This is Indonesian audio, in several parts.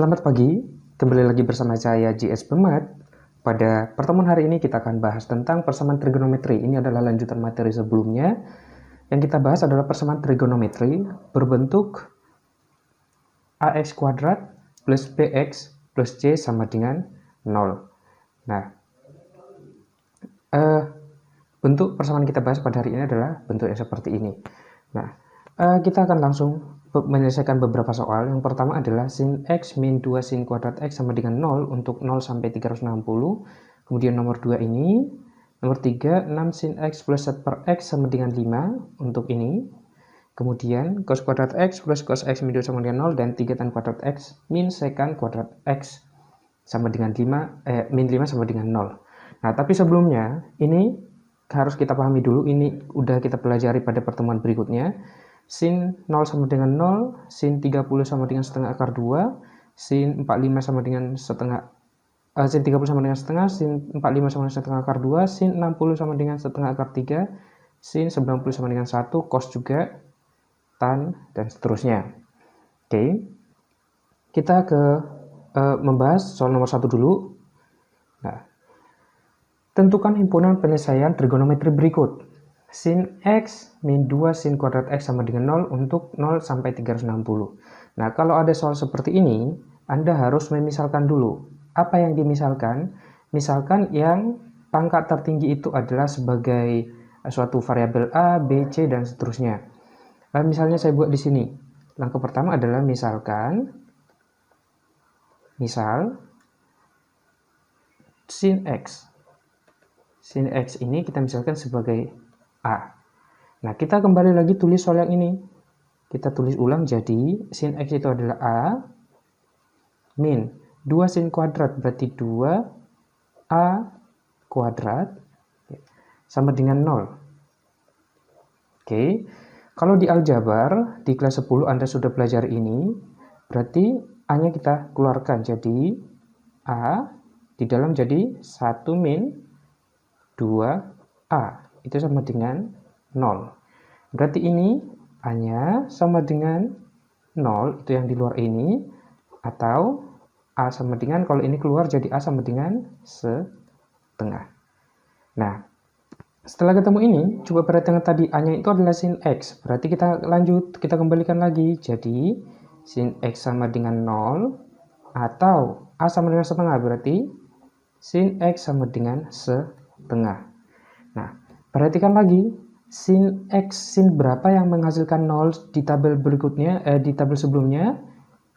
Selamat pagi, kembali lagi bersama saya JS Pemat. Pada pertemuan hari ini kita akan bahas tentang persamaan trigonometri. Ini adalah lanjutan materi sebelumnya. Yang kita bahas adalah persamaan trigonometri berbentuk AX kuadrat plus BX plus C sama dengan 0. Nah, bentuk persamaan kita bahas pada hari ini adalah bentuk yang seperti ini. Nah, kita akan langsung menyelesaikan beberapa soal. Yang pertama adalah sin X min 2 sin kuadrat X sama dengan 0 untuk 0 sampai 360. Kemudian nomor 2 ini. Nomor 3, 6 sin X plus sec per X sama dengan 5 untuk ini. Kemudian cos kuadrat X plus cos X min 2 sama dengan 0 dan 3 tan kuadrat X min secant kuadrat X sama dengan 5, min 5 sama dengan 0. Nah, tapi sebelumnya ini harus kita pahami dulu, ini udah kita pelajari pada pertemuan berikutnya. Sin 0 sama dengan 0, sin 30 sama dengan setengah akar 2, sin 45 sama dengan setengah, sin 30 sama dengan setengah, sin 45 sama dengan setengah akar 2, sin 60 sama dengan setengah akar 3, sin 90 sama dengan 1, cos juga, tan, dan seterusnya. Oke, kita ke membahas soal nomor 1 dulu. Nah, tentukan himpunan penyelesaian trigonometri berikut. Sin X min 2 sin kuadrat X sama dengan 0 untuk 0 sampai 360. Nah, kalau ada soal seperti ini, Anda harus memisalkan dulu. Apa yang dimisalkan? Misalkan yang pangkat tertinggi itu adalah sebagai suatu variabel A, B, C, dan seterusnya. Nah, misalnya saya buat di sini. Langkah pertama adalah misal sin X. Sin X ini kita misalkan sebagai A. Nah, kita kembali lagi tulis soal yang ini. Kita tulis ulang jadi sin X itu adalah A min 2 sin kuadrat berarti 2A kuadrat sama dengan 0. Oke, kalau di aljabar di kelas 10 Anda sudah belajar ini, berarti A-nya kita keluarkan jadi A di dalam jadi 1 min 2A. Itu sama dengan 0. Berarti ini A-nya sama dengan 0, itu yang di luar ini, atau A sama dengan, kalau ini keluar jadi A sama dengan setengah. Nah, setelah ketemu ini, coba perhatikan tadi A-nya itu adalah sin X. Berarti kita lanjut, kita kembalikan lagi. Jadi, sin X sama dengan 0, atau A sama dengan setengah, berarti sin X sama dengan setengah. Nah, perhatikan lagi, sin X, sin berapa yang menghasilkan 0 di tabel berikutnya, di tabel sebelumnya.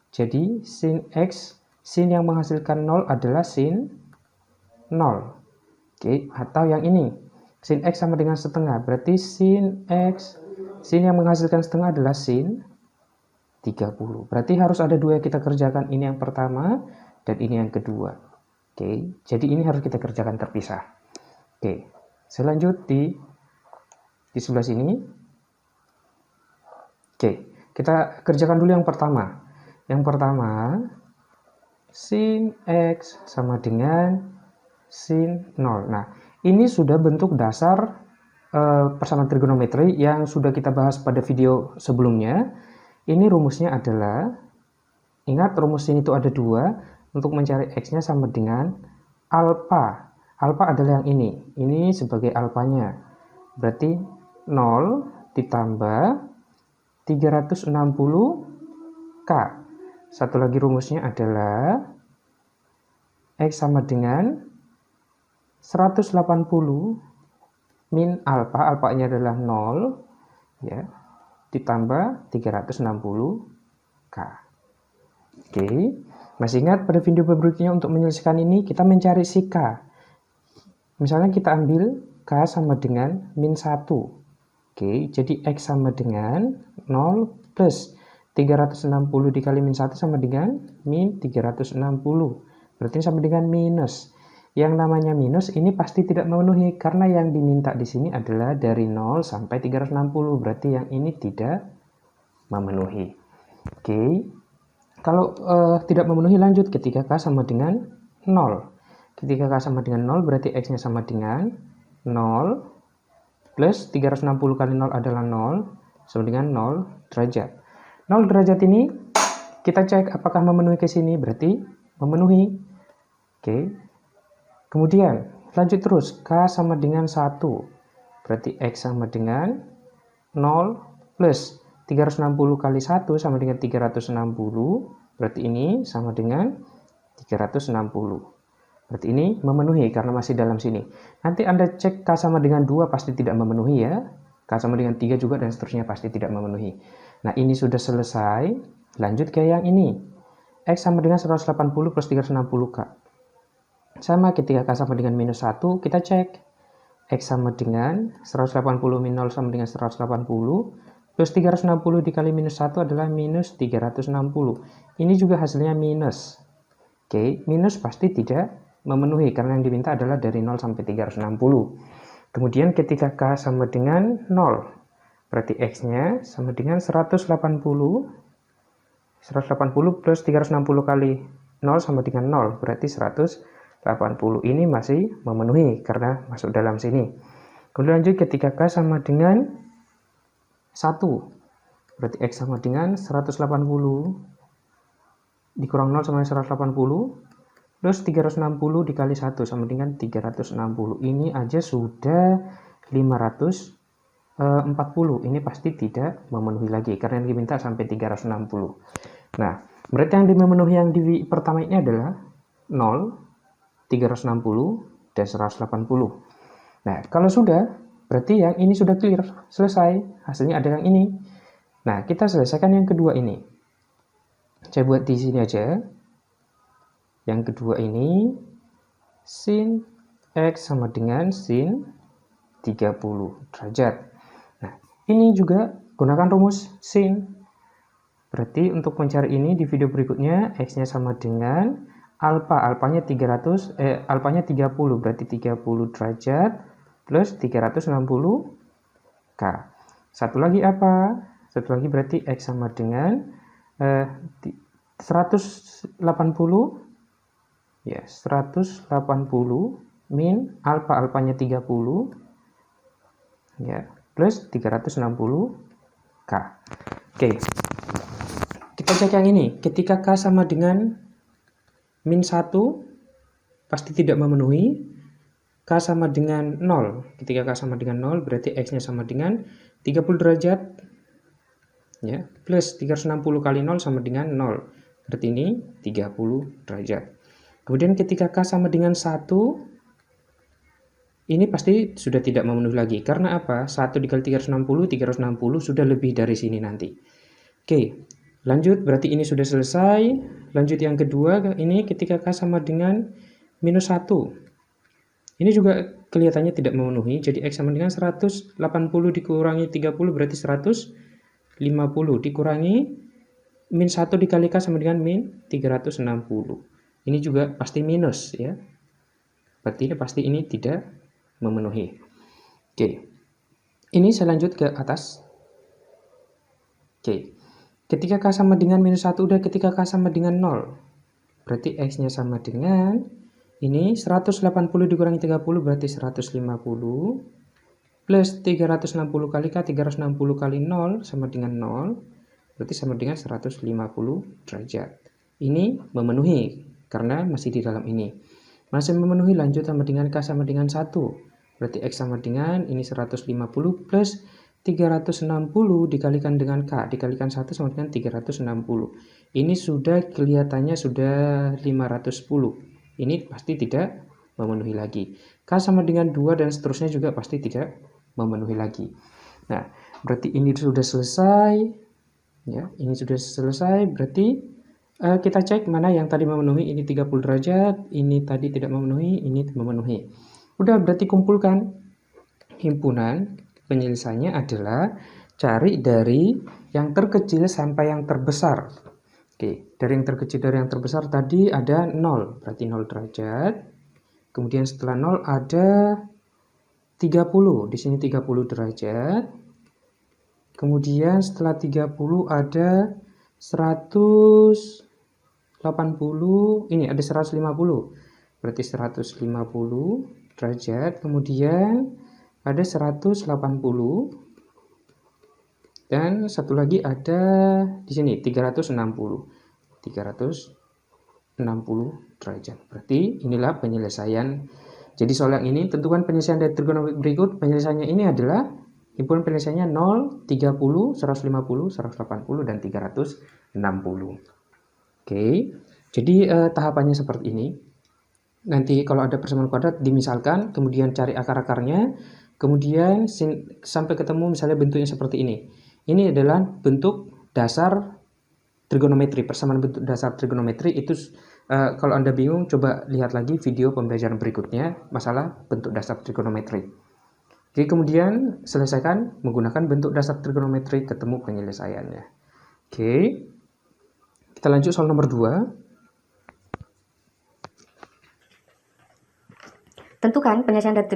Jadi, sin X, sin yang menghasilkan 0 adalah sin 0. Oke, atau yang ini, sin X sama dengan setengah, berarti sin X, sin yang menghasilkan setengah adalah sin 30. Berarti harus ada dua yang kita kerjakan, ini yang pertama, dan ini yang kedua. Oke, jadi ini harus kita kerjakan terpisah. Oke, saya lanjut di sebelah sini. Oke, kita kerjakan dulu yang pertama. Yang pertama, sin X sama dengan sin 0. Nah, ini sudah bentuk dasar persamaan trigonometri yang sudah kita bahas pada video sebelumnya. Ini rumusnya adalah, ingat rumus ini itu ada dua, untuk mencari X-nya sama dengan alfa. Alfa adalah yang ini sebagai alfanya. Berarti 0 ditambah 360K. Satu lagi rumusnya adalah X sama dengan 180 min alfa, alfanya adalah 0, ya, ditambah 360K. Oke, masih ingat pada video berikutnya untuk menyelesaikan ini kita mencari si K. Misalnya kita ambil K sama dengan min 1. Oke, jadi X sama dengan 0 plus 360 dikali min 1 sama dengan min 360. Berarti sama dengan minus. Yang namanya minus ini pasti tidak memenuhi karena yang diminta di sini adalah dari 0 sampai 360. Berarti yang ini tidak memenuhi. Oke, kalau tidak memenuhi lanjut ketika K sama dengan 0. Ketika K sama dengan 0 berarti X-nya sama dengan 0 plus 360 kali 0 adalah 0 sama dengan 0 derajat. 0 derajat ini Kita cek apakah memenuhi ke sini, berarti memenuhi. Oke. Kemudian lanjut terus, K sama dengan 1. Berarti X sama dengan 0 plus 360 kali 1 sama dengan 360. Berarti ini sama dengan 360. Berarti ini memenuhi karena masih dalam sini. Nanti Anda cek K sama dengan 2 pasti tidak memenuhi ya. K sama dengan 3 juga dan seterusnya pasti tidak memenuhi. Nah, ini sudah selesai. Lanjut ke yang ini. X sama dengan 180 plus 360K. Sama ketika K sama dengan minus 1, kita cek. X sama dengan 180 min 0 sama dengan 180. Plus 360 dikali minus 1 adalah minus 360. Ini juga hasilnya minus. Oke, minus pasti tidak memenuhi karena yang diminta adalah dari 0 sampai 360. Kemudian ketika K sama dengan 0, berarti X-nya sama dengan 180 plus 360 kali 0 sama dengan 0, berarti 180. Ini masih memenuhi karena masuk dalam sini. Kemudian lanjut ketika K sama dengan 1, berarti X sama dengan 180 dikurang 0 sama dengan 180 plus 360 dikali 1 sama dengan 360. Ini aja sudah 540. Ini pasti tidak memenuhi lagi karena yang diminta sampai 360. Nah, berarti yang memenuhi yang di pertama ini adalah 0, 360, dan 180. Nah, kalau sudah, berarti yang ini sudah clear, selesai. Hasilnya ada yang ini. Nah, kita selesaikan yang kedua ini. Saya buat di sini aja. Yang kedua ini, sin X sama dengan sin 30 derajat. Nah, ini juga gunakan rumus sin. Berarti untuk mencari ini di video berikutnya, X-nya sama dengan alpanya 30, berarti 30 derajat plus 360 K. Satu lagi apa? Satu lagi berarti X sama dengan 180 ya, 180 min alpanya 30 ya, plus 360 K. Oke. Kita cek yang ini. Ketika K sama dengan min 1 pasti tidak memenuhi. K sama dengan 0. Ketika K sama dengan 0 berarti X-nya sama dengan 30 derajat ya, plus 360 kali 0 sama dengan 0. Berarti ini 30 derajat. Kemudian ketika K sama dengan 1, ini pasti sudah tidak memenuhi lagi. Karena apa? 1 dikali 360 sudah lebih dari sini nanti. Oke, lanjut. Berarti ini sudah selesai. Lanjut yang kedua, ini ketika K sama dengan minus 1. Ini juga kelihatannya tidak memenuhi. Jadi X sama dengan 180 dikurangi 30 berarti 150. Dikurangi min 1 dikali K sama dengan min 360. Ini juga pasti minus ya. Berarti ini pasti ini tidak memenuhi. Oke. Ini saya lanjut ke atas. Oke. Ketika K sama dengan minus 1 udah, ketika K sama dengan 0. Berarti X-nya sama dengan ini 180 dikurangi 30 berarti 150 plus 360 kali K, 360 kali 0 sama dengan 0. Berarti sama dengan 150 derajat. Ini memenuhi karena masih di dalam ini. Masih memenuhi, lanjut sama dengan K sama dengan 1. Berarti X sama dengan ini 150 plus 360 dikalikan dengan K. Dikalikan 1 sama dengan 360. Ini sudah kelihatannya sudah 510. Ini pasti tidak memenuhi lagi. K sama dengan 2 dan seterusnya juga pasti tidak memenuhi lagi. Nah, berarti ini sudah selesai. Ya, ini sudah selesai. Berarti kita cek mana yang tadi memenuhi. Ini 30 derajat, ini tadi tidak memenuhi, ini memenuhi. Udah, berarti kumpulkan. Himpunan penyelesaiannya adalah cari dari yang terkecil sampai yang terbesar. Oke, dari yang terkecil dari yang terbesar tadi ada 0, berarti 0 derajat. Kemudian setelah 0 ada 30, di sini 30 derajat. Kemudian setelah 30 ada 180, ini ada 150, berarti 150 derajat. Kemudian ada 180 dan satu lagi ada di sini 360. 360 derajat. Berarti inilah penyelesaian. Jadi soal yang ini, tentukan penyelesaian dari trigonometri berikut. Penyelesaiannya ini adalah himpunan penyelesaiannya 0, 30, 150, 180, dan 360. Oke, jadi tahapannya seperti ini. Nanti kalau ada persamaan kuadrat dimisalkan, kemudian cari akar-akarnya, kemudian sampai ketemu misalnya bentuknya seperti ini. Ini adalah bentuk dasar trigonometri, persamaan bentuk dasar trigonometri. Itu kalau Anda bingung, coba lihat lagi video pembelajaran berikutnya masalah bentuk dasar trigonometri. Oke, kemudian selesaikan menggunakan bentuk dasar trigonometri, ketemu penyelesaiannya. Oke, kita lanjut soal nomor 2. Tentukan penyelesaian dari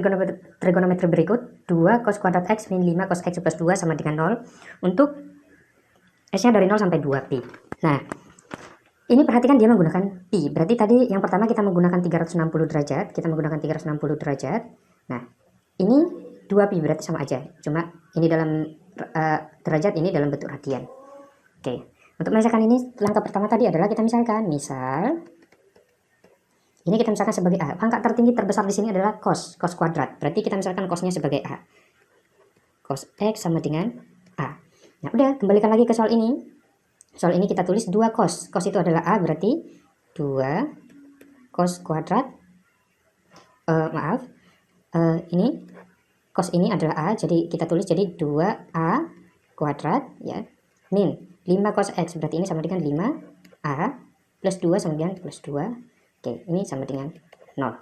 trigonometri berikut. 2 cos kuadrat X min 5 cos X plus 2 sama dengan 0 untuk S-nya dari 0 sampai 2pi. Nah, ini perhatikan dia menggunakan pi. Berarti tadi yang pertama kita menggunakan 360 derajat. Kita menggunakan 360 derajat. Nah, ini 2pi berarti sama aja. Cuma ini dalam derajat, ini dalam bentuk radian. Oke. Untuk menyelesaikan ini, langkah pertama tadi adalah kita misalkan. Ini kita misalkan sebagai A. Angka tertinggi terbesar di sini adalah cos kuadrat. Berarti kita misalkan cosnya sebagai A. Cos X sama dengan A. Nah, udah, kembalikan lagi ke soal ini. Soal ini kita tulis 2 cos. Cos itu adalah A, berarti 2 cos kuadrat. Ini cos ini adalah A, jadi kita tulis jadi 2A kuadrat ya. Min 5 cos X, berarti ini sama dengan 5A plus 2 sama dengan plus 2. Oke, ini sama dengan 0.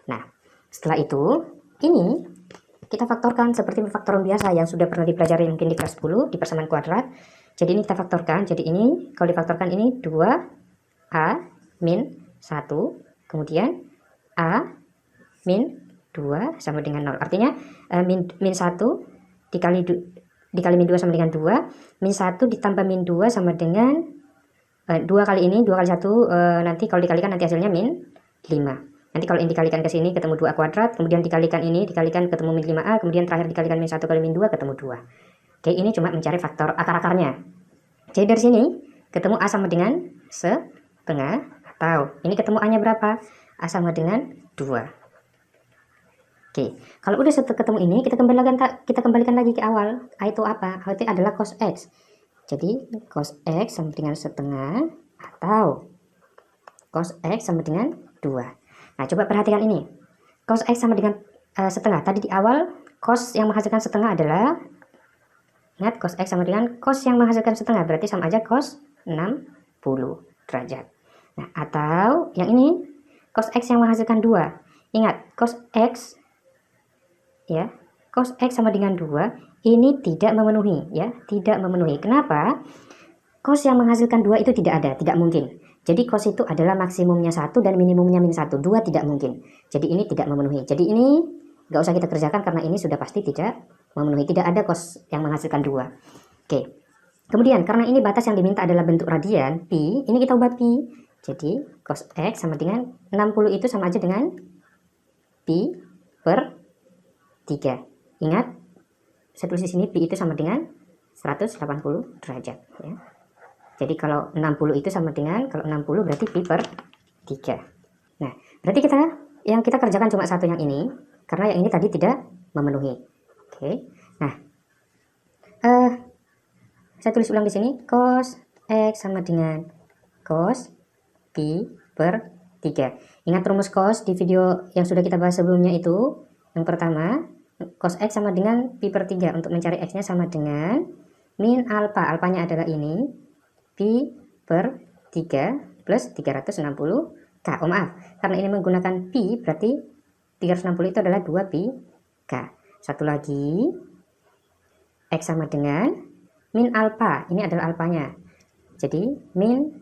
Nah, setelah itu, ini kita faktorkan seperti faktoran biasa yang sudah pernah dipelajari mungkin di kelas 10, di persamaan kuadrat. Jadi ini kita faktorkan, jadi ini, kalau difaktorkan ini 2A min 1, kemudian A min 2 sama dengan 0. Artinya, min 1 dikali min 2 sama dengan 2, min 1 ditambah min 2 sama dengan 2 kali ini, 2 kali 1, nanti kalau dikalikan nanti hasilnya min 5. Nanti kalau ini dikalikan ke sini ketemu 2A kuadrat, kemudian dikalikan ini, dikalikan ketemu min 5A, kemudian terakhir dikalikan min 1 kali min 2 ketemu 2. Oke, ini cuma mencari faktor akar-akarnya. Jadi dari sini ketemu A sama dengan setengah, atau ini ketemu A-nya berapa? A sama dengan 2. Oke, kalau udah ketemu ini, kita kembalikan lagi ke awal. A itu apa? A itu adalah cos X. Jadi cos X sama dengan setengah atau cos X sama dengan 2. Nah, coba perhatikan ini. Cos X sama dengan setengah. Tadi di awal cos yang menghasilkan setengah adalah, ingat cos X sama dengan cos yang menghasilkan setengah, berarti sama aja cos 60 derajat. Nah, atau yang ini cos X yang menghasilkan 2. Ingat cos X ya, cos X sama dengan 2 ini tidak memenuhi ya, tidak memenuhi. Kenapa? Cos yang menghasilkan 2 itu tidak ada, tidak mungkin. Jadi cos itu adalah maksimumnya 1 dan minimumnya min 1. 2 tidak mungkin. Jadi ini tidak memenuhi. Jadi ini nggak usah kita kerjakan karena ini sudah pasti tidak memenuhi. Tidak ada cos yang menghasilkan 2. Oke. Kemudian karena ini batas yang diminta adalah bentuk radian, pi, ini kita ubah pi. Jadi cos X sama dengan 60 itu sama aja dengan pi per 3. Ingat, saya tulis di sini pi itu sama dengan 180 derajat ya. Jadi kalau 60 itu sama dengan, kalau 60 berarti pi per 3. Nah, berarti yang kita kerjakan cuma satu yang ini, karena yang ini tadi tidak memenuhi. Oke. Nah, saya tulis ulang di sini, cos X sama dengan cos pi per 3. Ingat rumus cos di video yang sudah kita bahas sebelumnya itu. Yang pertama, cos X sama dengan pi per 3. Untuk mencari X-nya sama dengan min alfa. Alfanya adalah ini, pi per 3 plus 360K. Oh maaf, karena ini menggunakan pi, berarti 360 itu adalah 2 pi K. Satu lagi, X sama dengan min alfa. Ini adalah alfanya. Jadi min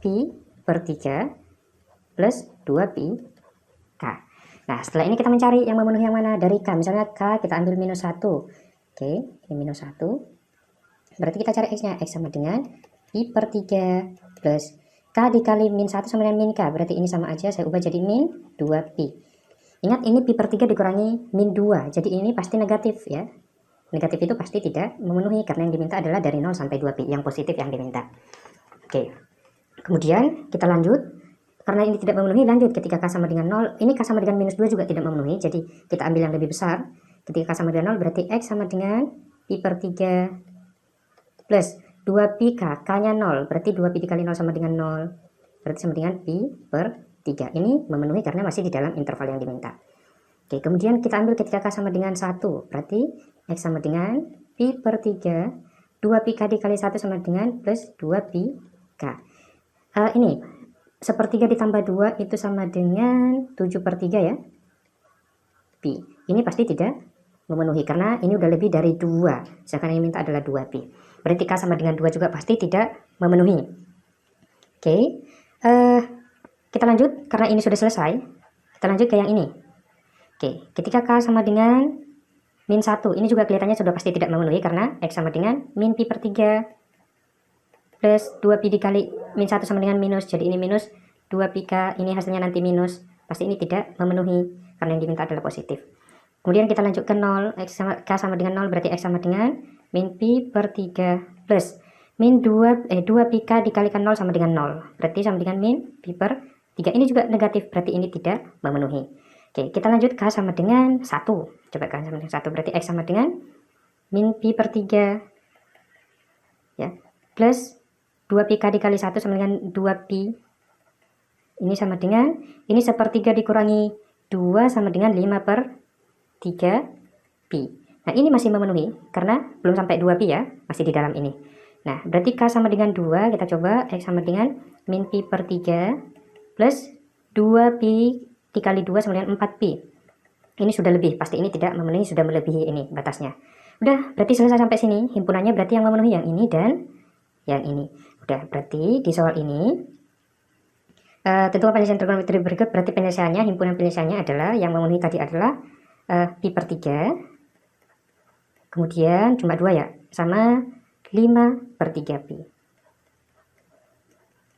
pi per 3 plus 2 pi K. Nah, setelah ini kita mencari yang memenuhi yang mana dari K. Misalnya K kita ambil minus 1. Oke, ini minus 1. Berarti kita cari X-nya. X sama dengan pi per 3 plus K dikali min 1 sama dengan min K. Berarti ini sama aja, saya ubah jadi min 2pi. Ingat, ini pi per 3 dikurangi min 2. Jadi ini pasti negatif ya. Negatif itu pasti tidak memenuhi karena yang diminta adalah dari 0 sampai 2pi. Yang positif yang diminta. Oke, kemudian kita lanjut. Karena ini tidak memenuhi, lanjut ketika K sama dengan 0. Ini K sama dengan minus 2 juga tidak memenuhi, jadi kita ambil yang lebih besar. Ketika K sama dengan 0 berarti X sama dengan Pi per 3 plus 2Pi K, K-nya 0, berarti 2Pi dikali 0 sama dengan 0, berarti sama dengan Pi per 3. Ini memenuhi karena masih di dalam interval yang diminta. Oke, kemudian kita ambil ketika K sama dengan 1, berarti X sama dengan Pi per 3, 2Pi K dikali 1 sama dengan plus 2Pi K. Ini sepertiga ditambah 2 itu sama dengan 7 per 3 ya. Pi. Ini pasti tidak memenuhi karena ini udah lebih dari 2. Sedangkan yang minta adalah 2 pi. Berarti K sama dengan 2 juga pasti tidak memenuhi. Oke. Kita lanjut karena ini sudah selesai. Kita lanjut ke yang ini. Oke, ketika K sama dengan min 1. Ini juga kelihatannya sudah pasti tidak memenuhi karena X sama dengan min pi per 3 plus 2pi dikali min 1 sama dengan minus, jadi ini minus 2pi K, ini hasilnya nanti minus, pasti ini tidak memenuhi karena yang diminta adalah positif. Kemudian kita lanjut ke 0, K sama dengan 0 berarti X sama dengan min pi per 3 plus min 2pi K dikalikan 0 sama dengan 0, berarti sama dengan min pi per 3, ini juga negatif, berarti ini tidak memenuhi. Oke, kita lanjut K sama dengan 1, coba K sama dengan 1, berarti X sama dengan min pi per 3 ya, plus 2pi K dikali 1 sama dengan 2pi. Ini sama dengan, ini sepertiga dikurangi 2 sama dengan 5 per 3 pi. Nah, ini masih memenuhi, karena belum sampai 2pi ya, masih di dalam ini. Nah, berarti K sama dengan 2, kita coba, X sama dengan min pi per 3, plus 2pi dikali 2 sama dengan 4pi. Ini sudah lebih, pasti ini tidak memenuhi, sudah melebihi ini batasnya. Udah, berarti selesai sampai sini, himpunannya berarti yang memenuhi yang ini dan yang ini. Udah, berarti di soal ini tentukan penyelesaian trigonometri berikut. Berarti penyelesaiannya, himpunan penyelesaiannya adalah yang memenuhi tadi adalah pi per 3, kemudian cuma 2 ya, sama 5 per 3 pi.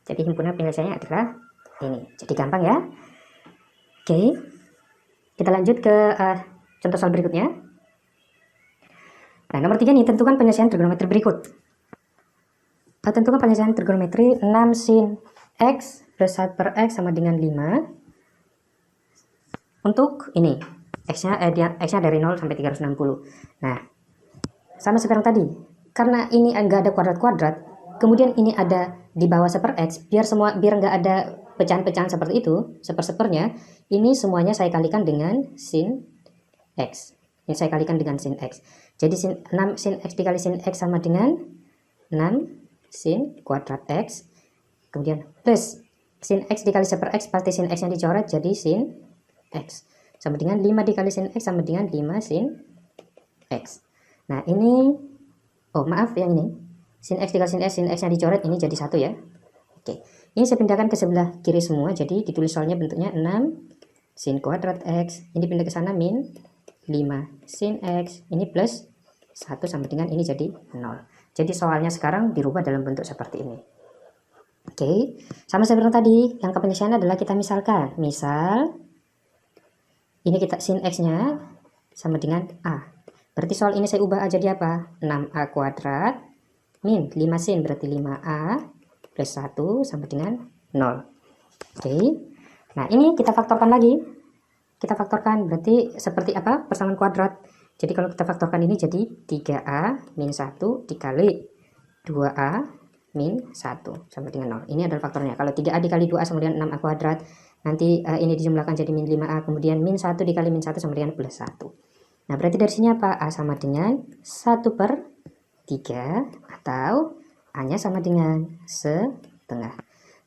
Jadi himpunan penyelesaiannya adalah ini, jadi gampang ya. Oke, kita lanjut ke contoh soal berikutnya. Nah, nomor 3 nih, tentukan penyelesaian trigonometri berikut. Tentukan penyelesaian trigonometri 6 sin X plus 1 per X sama dengan 5. Untuk ini, X-nya dari 0 sampai 360. Nah, sama sekarang tadi. Karena ini enggak ada kuadrat-kuadrat, kemudian ini ada di bawah 1 per X, biar enggak ada pecahan-pecahan seperti itu, seper-sepernya, ini semuanya saya kalikan dengan sin X. Ini saya kalikan dengan sin X. Jadi 6 sin X dikali sin X sama dengan 6 sin kuadrat X, kemudian plus sin X dikali 1 per X, pasti sin X yang dicoret jadi sin X, sama dengan 5 dikali sin X sama dengan 5 sin X. Nah, ini, oh maaf yang ini, sin X dikali sin X yang dicoret ini jadi 1 ya. Oke, ini saya pindahkan ke sebelah kiri semua, jadi ditulis soalnya bentuknya 6 sin kuadrat X, ini pindah ke sana min 5 sin X, ini plus 1 sama dengan ini jadi 0. Jadi soalnya sekarang dirubah dalam bentuk seperti ini. Oke, sama seperti tadi, yang penyelesaian adalah kita misalkan. Misal, ini kita sin X-nya sama dengan A. Berarti soal ini saya ubah aja jadi apa? 6A kuadrat min 5 sin, berarti 5A plus 1 sama dengan 0. Oke, nah ini kita faktorkan lagi. Kita faktorkan, berarti seperti apa? Persamaan kuadrat. Jadi kalau kita faktorkan ini jadi 3A min 1 dikali 2A min 1 sama dengan 0. Ini adalah faktornya. Kalau 3A dikali 2A sama dengan 6A kuadrat, nanti ini dijumlahkan jadi min 5A, kemudian min 1 dikali min 1 sama dengan plus 1. Nah, berarti dari sini apa? A sama dengan 1 per 3 atau A-nya sama dengan setengah.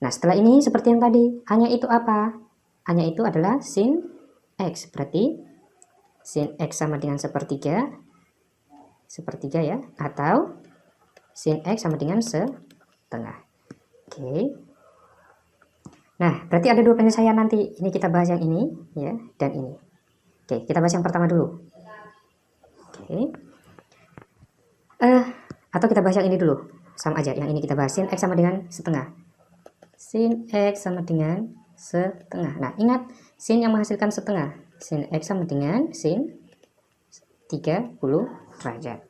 Nah, setelah ini seperti yang tadi, A-nya itu apa? A-nya itu adalah sin X. Berarti sin X sama dengan sepertiga ya, atau sin X sama dengan setengah. Oke. Nah, berarti ada dua penyelesaian nanti. Ini kita bahas yang ini ya, dan ini. Oke, kita bahas yang pertama dulu. Oke. Atau kita bahas yang ini dulu. Sama aja, yang ini kita bahas sin X sama dengan setengah. Sin X sama dengan setengah. Nah, ingat, sin yang menghasilkan setengah. Sin X sama dengan sin 30 derajat.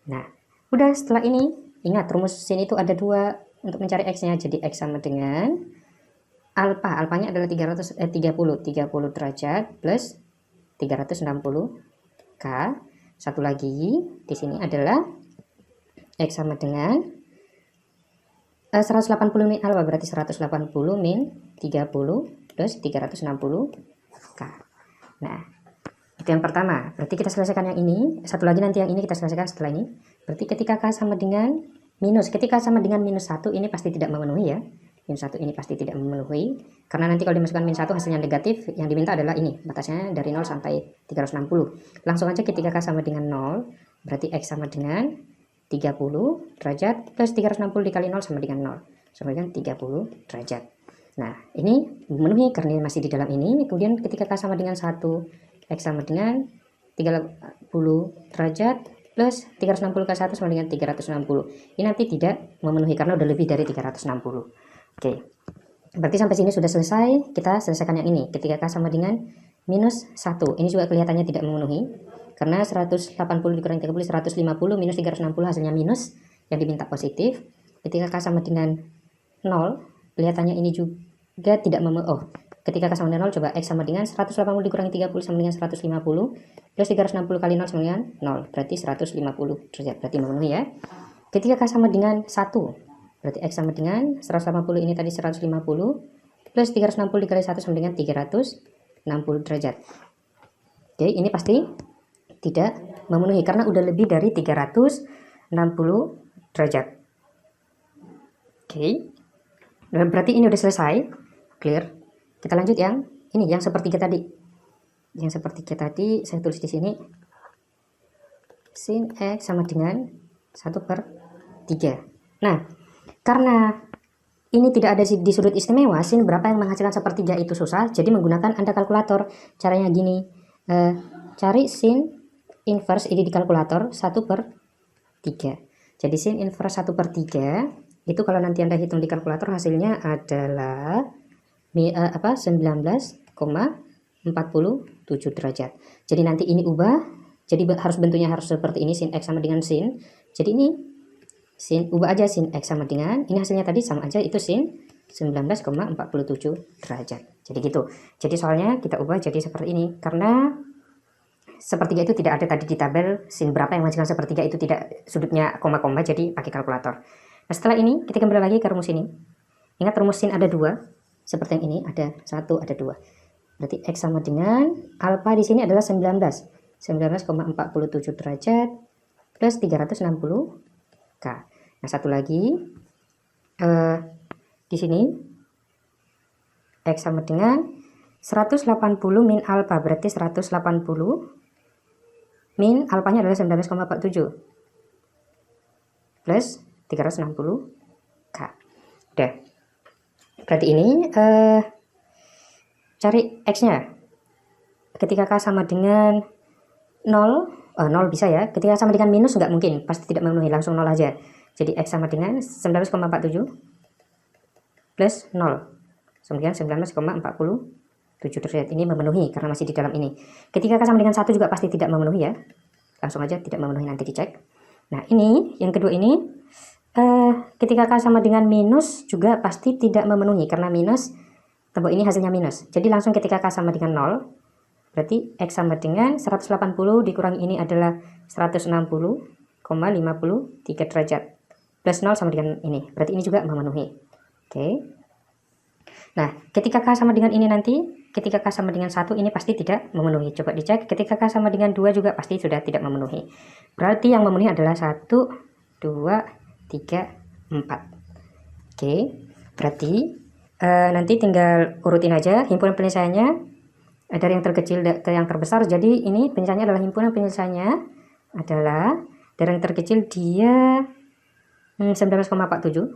Nah, udah setelah ini, ingat rumus sin itu ada dua untuk mencari X-nya. Jadi X sama dengan alfa. Alfanya adalah 30 derajat plus 360 K. Satu lagi di sini adalah X sama dengan 180 min alfa, berarti 180 min 30 plus 360 K. Nah, itu yang pertama. Berarti kita selesaikan yang ini. Satu lagi nanti yang ini kita selesaikan setelah ini. Berarti ketika K sama dengan ketika sama dengan minus 1 ini pasti tidak memenuhi ya. Minus 1 ini pasti tidak memenuhi. Karena nanti kalau dimasukkan minus 1 hasilnya negatif, yang diminta adalah ini. Batasnya dari 0 sampai 360. Langsung aja ketika K sama dengan 0, berarti X sama dengan 30 derajat plus 360 dikali 0 sama dengan 0. Sama dengan 30 derajat. Nah, ini memenuhi karena masih di dalam ini. Kemudian ketika K sama dengan 1, X sama dengan 30 derajat plus 360 ke 1 sama dengan 360. Ini nanti tidak memenuhi karena udah lebih dari 360. Oke. Berarti sampai sini sudah selesai. Kita selesaikan yang ini. Ketika K sama dengan minus 1. Ini juga kelihatannya tidak memenuhi. Karena 180 dikurangi 30, 150 minus 360 hasilnya minus. Yang diminta positif. Ketika K sama dengan 0. Kelihatannya ini juga tidak memenuhi. Oh, ketika K sama dengan 0, coba X sama dengan 180 dikurangi 30 sama dengan 150. Plus 360 kali 0 sama dengan 0. Berarti 150 derajat. Berarti memenuhi ya. Ketika K sama dengan 1. Berarti X sama dengan 180 ini tadi 150. Plus 360 dikali 1 sama dengan 360 derajat. Oke, ini pasti tidak memenuhi. Karena udah lebih dari 360 derajat. Oke. Berarti ini udah selesai. Clear. Kita lanjut yang ini, yang sepertiga tadi. Yang sepertiga tadi saya tulis di sini. Sin X sama dengan 1/3. Nah, karena ini tidak ada di sudut istimewa, sin berapa yang menghasilkan sepertiga itu susah. Jadi menggunakan Anda kalkulator. Caranya gini. Cari sin inverse ini di kalkulator 1/3. Jadi sin inverse 1/3 itu kalau nanti Anda hitung di kalkulator hasilnya adalah 19,47 derajat. Jadi nanti ini ubah, jadi harus bentuknya harus seperti ini, sin X sama dengan sin. Jadi ini sin, ubah aja sin X sama dengan, ini hasilnya tadi sama aja, itu sin 19,47 derajat. Jadi gitu. Jadi soalnya kita ubah jadi seperti ini, karena sepertiga itu tidak ada tadi di tabel, sin berapa yang menghasilkan sepertiga itu tidak sudutnya koma-koma, jadi pakai kalkulator. Nah setelah ini kita kembali lagi ke rumus ini. Ingat rumus sin ada 2. Seperti yang ini, ada 1, ada 2. Berarti X sama dengan alfa di sini adalah 19,47 derajat plus 360 K. Nah, satu lagi di sini X sama dengan 180 min alfa, berarti 180 min alfanya adalah 19,47 plus 360 K. Udah. Berarti ini cari X-nya. Ketika K sama dengan 0 bisa ya. Ketika sama dengan minus nggak mungkin, pasti tidak memenuhi, langsung 0 aja. Jadi X sama dengan 19,47 plus 0 sama dengan 19,47 derajat. Ini memenuhi karena masih di dalam ini. Ketika K sama dengan 1 juga pasti tidak memenuhi ya. Langsung aja tidak memenuhi, nanti dicek. Nah ini yang kedua ini ketika K sama dengan minus juga pasti tidak memenuhi karena minus, tembok ini hasilnya minus. Jadi langsung ketika K sama dengan 0, berarti X sama dengan 180 dikurangi ini adalah 160,53 derajat. Plus 0 sama dengan ini, berarti ini juga memenuhi. Oke. Nah, ketika K sama dengan ini nanti, ketika K sama dengan 1 ini pasti tidak memenuhi. Coba dicek, ketika K sama dengan 2 juga pasti sudah tidak memenuhi. Berarti yang memenuhi adalah 1, 2, 3, 4. Oke, berarti nanti tinggal urutin aja himpunan penyelesaiannya dari yang terkecil ke yang terbesar. Jadi ini penyelesaiannya adalah himpunan penyelesaiannya adalah dari yang terkecil dia 19,47.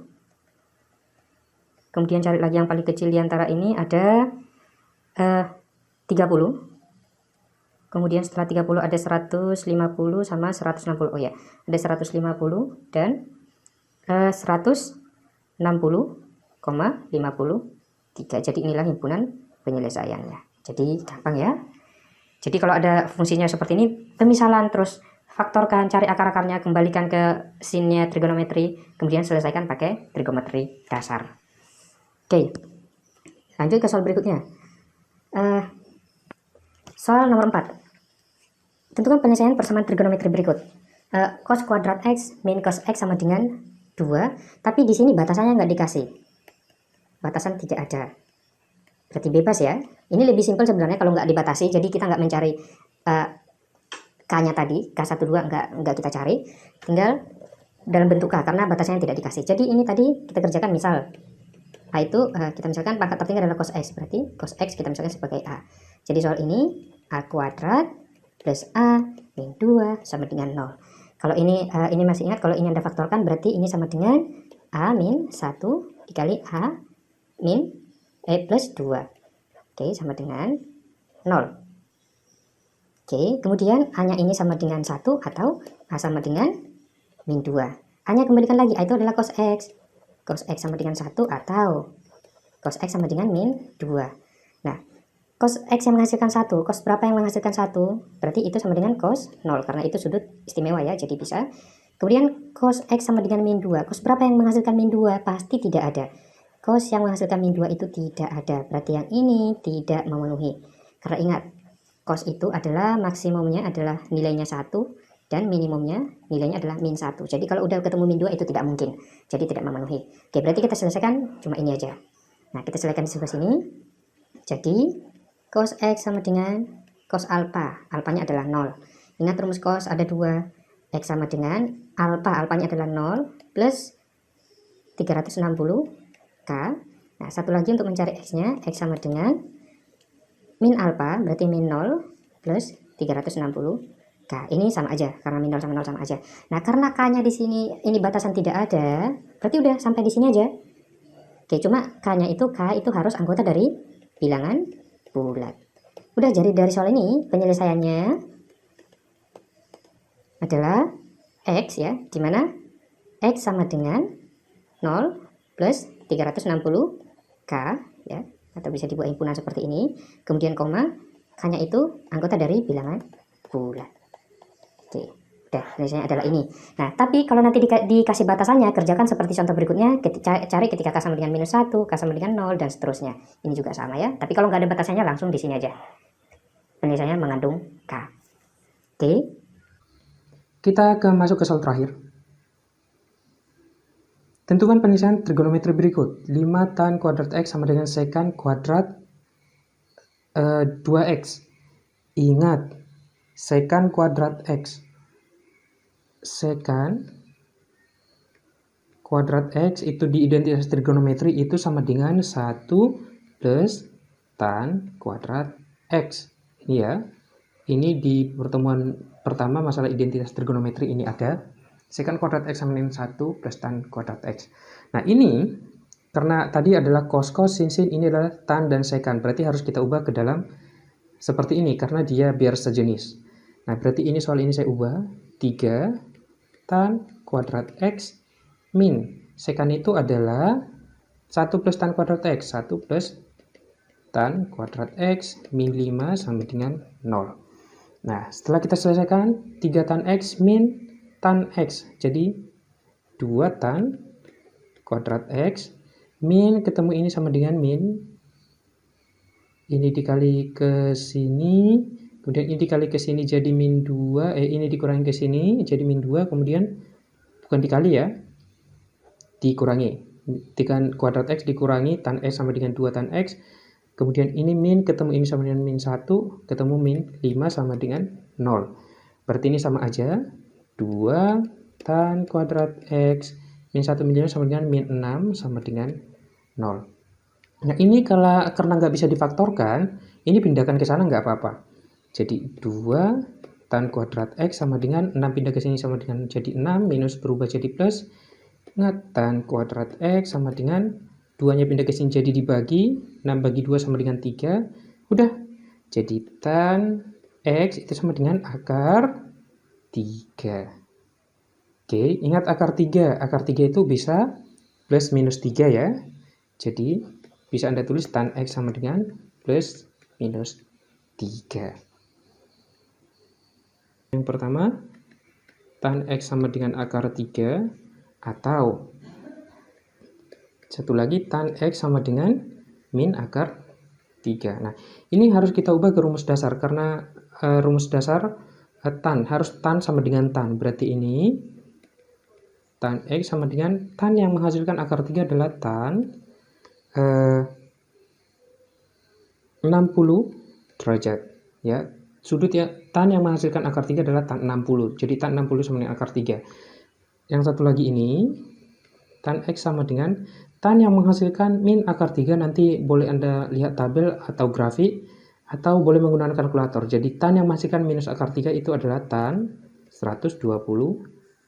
Kemudian cari lagi yang paling kecil di antara ini ada 30. Kemudian setelah 30 ada 150 sama 160. Oh ya, ada 150 dan 160,53. Jadi inilah himpunan penyelesaiannya. Jadi gampang ya. Jadi kalau ada fungsinya seperti ini, pemisalan terus faktorkan, cari akar-akarnya, kembalikan ke scene-nya trigonometri, kemudian selesaikan pakai trigonometri dasar. Oke, lanjut ke soal berikutnya. Soal nomor 4. Tentukan penyelesaian persamaan trigonometri berikut. Cos kuadrat X min cos X sama dengan 2, tapi di sini batasannya nggak dikasih. Batasan tidak ada. Berarti bebas ya. Ini lebih simpel sebenarnya kalau nggak dibatasi, jadi kita nggak mencari K-nya tadi, K12 nggak kita cari, tinggal dalam bentuk K, karena batasannya tidak dikasih. Jadi ini tadi kita kerjakan misal A itu kita misalkan pangkat tertinggi adalah cos X, berarti cos X kita misalkan sebagai A. Jadi soal ini A kuadrat plus A min 2 sama dengan 0. Kalau ini masih ingat, kalau ini Anda faktorkan berarti ini sama dengan A min 1 dikali A min plus 2. Oke, sama dengan 0. Oke, kemudian A-nya ini sama dengan 1 atau A sama dengan min 2. A-nya kembalikan lagi, A itu adalah cos X. Cos X sama dengan 1 atau cos X sama dengan min 2. Nah, cos X yang menghasilkan 1, cos berapa yang menghasilkan 1? Berarti itu sama dengan cos 0, karena itu sudut istimewa ya, jadi bisa. Kemudian cos X sama dengan min 2, cos berapa yang menghasilkan min 2? Pasti tidak ada. Cos yang menghasilkan min 2 itu tidak ada, berarti yang ini tidak memenuhi. Karena ingat, cos itu adalah maksimumnya adalah nilainya 1 dan minimumnya nilainya adalah min 1. Jadi kalau udah ketemu min 2 itu tidak mungkin. Jadi tidak memenuhi. Oke, berarti kita selesaikan cuma ini aja. Nah, kita selesaikan di sebelah sini. Jadi cos X sama dengan cos alpha. Alpanya adalah 0. Ingat rumus cos ada 2. X sama dengan alpha. Alpanya adalah 0 plus 360K. Nah, satu lagi untuk mencari X-nya. X sama dengan min alpha, berarti min 0 plus 360K. Ini sama aja, karena min 0 sama 0 sama aja. Nah, karena K-nya di sini, ini batasan tidak ada, berarti udah sampai di sini aja. Oke, cuma K-nya itu, K itu harus anggota dari bilangan bulat. Udah, jadi dari soal ini, penyelesaiannya adalah X ya, dimana X sama dengan 0 plus 360K ya, atau bisa dibuat himpunan seperti ini, kemudian koma, K-nya itu anggota dari bilangan bulat. Oke, udah, penyelesaiannya adalah ini. Nah, tapi kalau nanti dikasih batasannya, kerjakan seperti contoh berikutnya, cari ketika K sama dengan minus 1, K sama dengan 0, dan seterusnya. Ini juga sama ya, tapi kalau nggak ada batasannya, langsung di sini aja. Penyelesaiannya mengandung K. Oke. Kita masuk ke soal terakhir. Tentukan penyelesaian trigonometri berikut. 5 tan kuadrat X sama dengan sekant kuadrat 2X. Ingat, sekant kuadrat X. Sekant kuadrat X itu di identitas trigonometri itu sama dengan 1 plus tan kuadrat X. Ini ya. Ini di pertemuan pertama masalah identitas trigonometri ini ada. Sekant kuadrat X sama dengan 1 plus tan kuadrat X. Nah, ini karena tadi adalah cos, sin, ini adalah tan dan sekant. Berarti harus kita ubah ke dalam seperti ini karena dia biar sejenis. Nah, berarti ini soal ini saya ubah 3 tan kuadrat X min sekant itu adalah 1 plus tan kuadrat X. 1 plus tan kuadrat X min 5 sama dengan 0. Nah, setelah kita selesaikan 3 tan X min tan X, jadi 2 tan kuadrat X min ketemu ini sama dengan min, ini dikali ke sini, kemudian ini dikali ke sini jadi min 2, ini dikurangi ke sini jadi min 2, kemudian bukan dikali ya, dikurangi, dengan kuadrat X dikurangi tan X sama dengan 2 tan X, kemudian ini min ketemu ini sama dengan min 1, ketemu min 5 sama dengan 0, berarti ini sama aja, 2 tan kuadrat X min 1 min 5 sama dengan min 6 sama dengan 0. Nah, ini karena nggak bisa difaktorkan, ini pindahkan ke sana nggak apa-apa. Jadi 2 tan kuadrat X sama dengan 6 pindah ke sini sama dengan jadi 6, minus berubah jadi plus. Nah, tan kuadrat X sama dengan 2-nya pindah ke sini jadi dibagi, 6 bagi 2 sama dengan 3. Udah, jadi tan X itu sama dengan akar 3. Oke, ingat akar 3. Akar 3 itu bisa plus minus 3 ya. Jadi, bisa Anda tulis tan X sama dengan plus minus 3. Yang pertama, tan X sama dengan akar 3, atau satu lagi tan X sama dengan min akar 3. Nah, ini harus kita ubah ke rumus dasar, karena rumus dasar tan harus tan sama dengan tan. Berarti ini tan X sama dengan tan yang menghasilkan akar 3 adalah tan 60 derajat. Ya, sudut ya, tan yang menghasilkan akar 3 adalah tan 60. Jadi tan 60 sama dengan akar 3. Yang satu lagi ini tan X sama dengan tan yang menghasilkan min akar 3. Nanti boleh Anda lihat tabel atau grafik, atau boleh menggunakan kalkulator. Jadi tan yang menghasilkan minus akar 3 itu adalah tan 120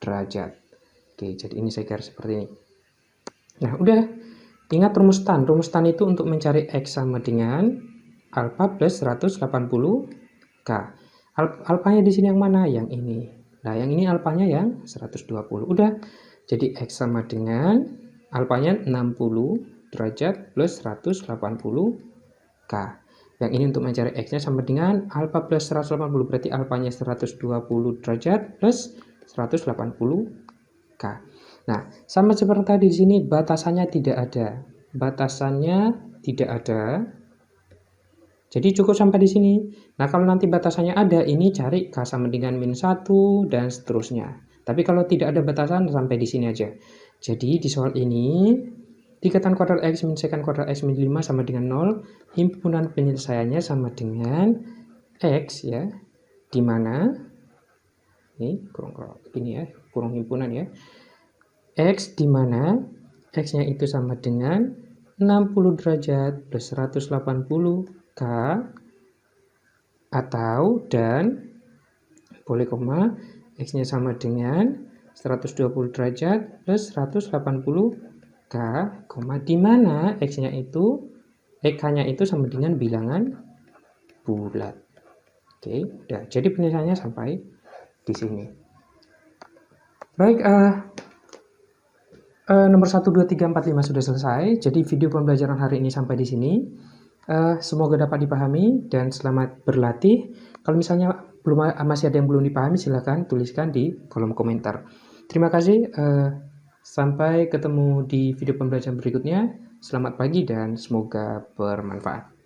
derajat. Oke, jadi ini saya garis seperti ini. Nah, udah. Ingat rumus tan. Rumus tan itu untuk mencari X sama dengan alfa plus 180K. Alfanya di sini yang mana? Yang ini. Nah, yang ini alfanya yang 120. Udah. Jadi X sama dengan alfanya 60 derajat plus 180K. Yang ini untuk mencari X-nya sama dengan alfa plus 180. Berarti alfanya 120 derajat plus 180K. Nah, sama seperti tadi di sini batasannya tidak ada. Batasannya tidak ada. Jadi cukup sampai di sini. Nah, kalau nanti batasannya ada, ini cari K sama dengan min 1 dan seterusnya. Tapi kalau tidak ada batasan, sampai di sini aja. Jadi di soal ini 3 tan kuadrat X min sekant kuadrat X min 5 sama dengan 0. Himpunan penyelesaiannya sama dengan X ya. Di mana ini kurung himpunan ya. X di mana X-nya itu sama dengan 60 derajat plus 180K, atau dan boleh koma X-nya sama dengan 120 derajat plus 180K, koma di mana X-nya itu K-nya itu sama dengan bilangan bulat. Oke, udah. Jadi penyelesaiannya sampai di sini. Baik, nomor 1, 2, 3, 4, 5 sudah selesai. Jadi video pembelajaran hari ini sampai di sini. Semoga dapat dipahami dan selamat berlatih. Kalau misalnya masih ada yang belum dipahami, silahkan tuliskan di kolom komentar. Terima kasih. Sampai ketemu di video pembelajaran berikutnya. Selamat pagi dan semoga bermanfaat.